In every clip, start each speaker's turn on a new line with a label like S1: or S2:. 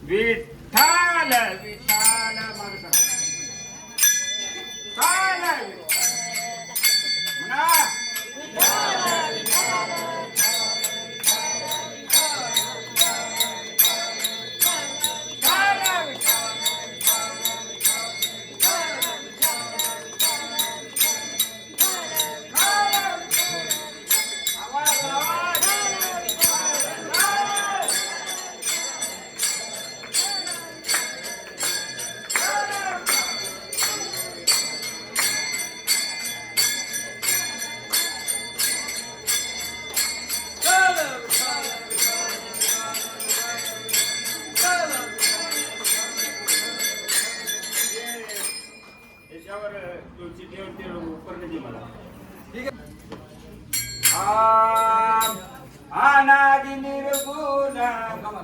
S1: विठ्ठल विठ्ठल अनादि निर्गुण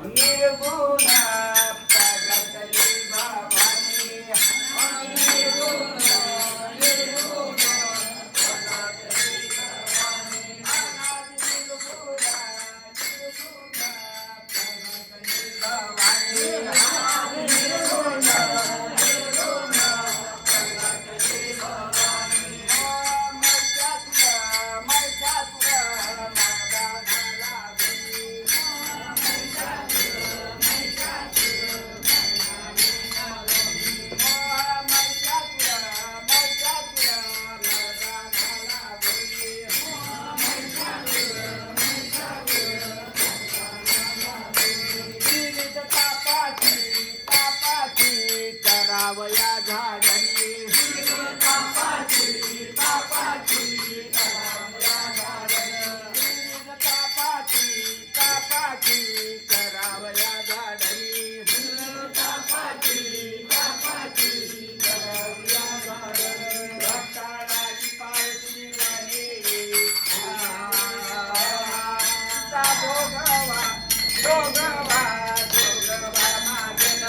S1: निर्गुण प्रगटली भवानी निर्गुण निर्गुण प्रगटली भवानी अनादि निर्गुण निर्गुण प्रगटली भवानी अनादि निर्गुण निर्गुण प्रगटली भवानी करावया झाडणी तापाची तापाची करावया झाडणी तापाची तापाची करावया झाडणी तापाची तापाची करावया झाडणी रक्ताची पारती वाणी भोगवा भोगवा भोगवा मागन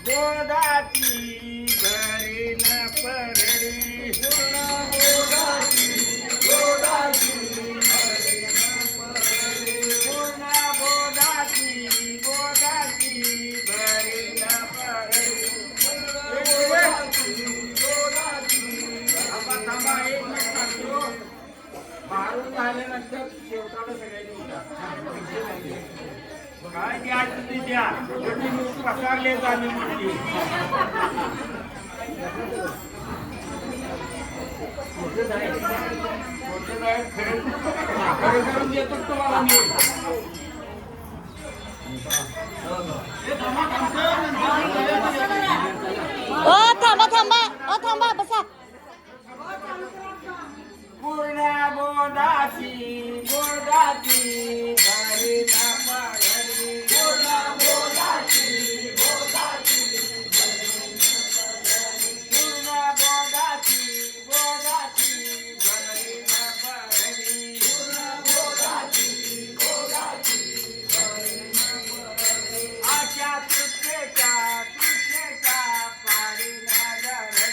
S1: बोधाची भरी न परडी बोधाची बोधाची भरी न परडी पूर्ण बोधाची बोधाची भरी न परडी थांबा एक मिनिट सांगतो मारून झाल्यानंतर शेवटाला सगळ्यांनी उठा काय द्या तुम्ही द्या पकारले आम्ही म्हटली खरे करून देतो तुम्हाला मी
S2: थांबा थांबा थांबा बसा
S1: पूर्ण बोधाची बोधाची भरी न परडी पूर्ण बोधाची बोधाची पूर्ण बोधाची बोधाची भरी न परडी पूर्ण बोधाची बोधाची भरी न परडी आशा तुझेचा पारी न धरडी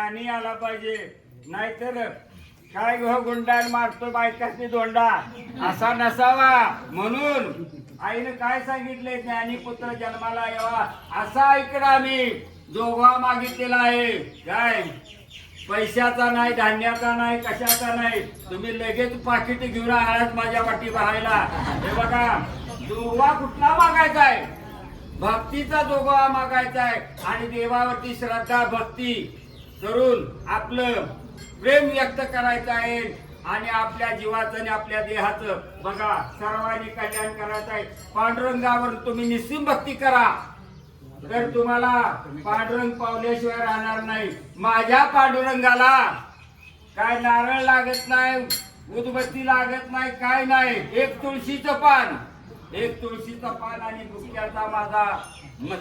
S1: ज्ञानी आला पाहिजे. नाहीतर काय गुंडा मारतो बायकाची दोंडा असा नसावा. म्हणून आईने काय सांगितले, ज्ञानी पुत्र जन्माला यावा असा ऐकणं आम्ही जोगवा मागितलेला आहे. काय पैशाचा नाही, धान्याचा नाही, कशाचा नाही. तुम्ही लगेच पाकिट घेऊन आलात माझ्या वाटी भरायला. हे बघा, जोगवा कुठला मागायचा आहे? भक्तीचा जोगवा मागायचा आहे. आणि देवावरती श्रद्धा भक्ती करून आपलं प्रेम व्यक्त करायचं आहे. आणि आपल्या जीवाचं आणि आपल्या देहाचं बघा सर्वांनी कल्याण करायचं आहे. पांडुरंगावर तुम्ही निस्सीम भक्ती करा, तर तुम्हाला पांडुरंग पावल्याशिवाय राहणार नाही. माझ्या पांडुरंगाला काय नारळ लागत नाही, उदबत्ती लागत नाही, काय नाही. एक तुळशीचं पान, एक तुळशीचं पान आणि बुक्याचा माझा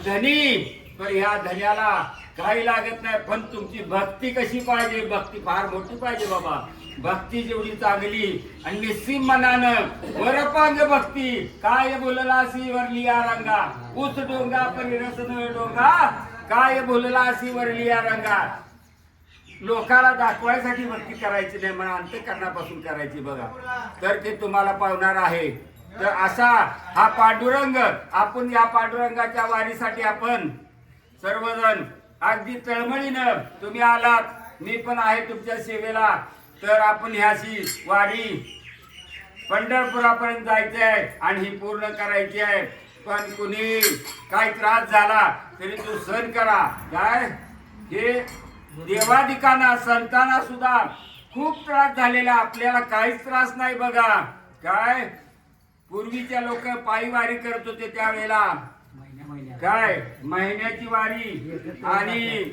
S1: धनी. तर ह्या धन्याला काही लागत नाही. पण तुमची भक्ती कशी पाहिजे? भक्ती फार मोठी पाहिजे बाबा. भक्ती जेवढी चांगली आणि निस्सीम मनानं वरपांग भक्ती. काय बोलला सी वरलिया रंगा, उस डोंगा परिरस न डोंगा, काय बोलला सी वरलिया रंगा. लोकाला दाखवायसाठी भक्ती करायची नाही, म्हणा अंतःकरणापासून करायची बघा, तर ते तुम्हाला पावणार आहे. तर असा हा पांडुरंग, आपण या पांडुरंगाच्या वारीसाठी आपण सर्वजण अगदी तळमळीनं तुम्ही आलात, मी पण आहे तुमच्या सेवेला. तर आपण ह्याची वारी पंढरपुरापर्यंत जायचे आहे आणि ही पूर्ण करायची आहे. पण कुणी काय त्रास झाला तरी तो सहन करा. काय हे देवादिकांना संतांना सुद्धा खूप त्रास झालेला, आपल्याला काहीच त्रास नाही बघा. काय पूर्वीच्या लोक पायी वारी करत होते त्यावेळेला, काय महिन्याची वारी. आणि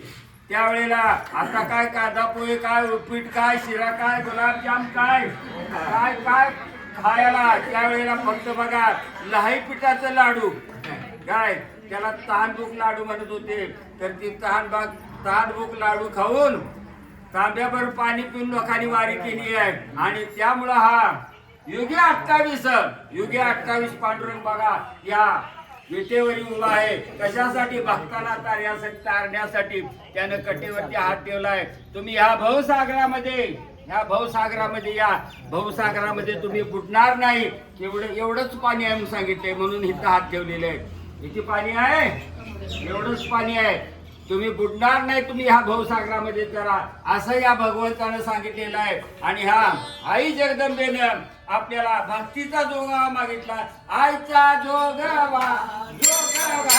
S1: त्यावेळेला आता काय कांदा पोहे काय, उपीट काय, शिरा काय, गुलाबजाम काय काय काय खायला. त्यावेळेला फक्त बघा लहाई पिठाचं लाडू, काय त्याला तहानभूक लाडू म्हणत होते. तर ती तहानभूक लाडू खाऊन तांब्याभर पाणी पिऊन लोकांनी वारी केली आहे. आणि त्यामुळं हा युगे 28 पांडुरंग बघा या विटेवरी उभा आहे. कशासाठी? भक्तांना तारण्यासाठी त्यानं कटेवरती हात ठेवलाय. तुम्ही ह्या भवसागरामध्ये या भवसागरामध्ये तुम्ही बुडणार नाही. एवढंच पाणी आहे म्हणून सांगितलंय, म्हणून इथं हात ठेवलेलं आहे. किती पाणी आहे? एवढंच पाणी आहे. तुम्ही बुडणार नाही, तुम्ही ह्या भवसागरामध्ये करा असं या भगवंतानं सांगितलेलं आहे. आणि ह्या आई जगदंबेनं आपल्याला भक्तीचा जोगवा मागितला. आईचा जोगवा जोगवा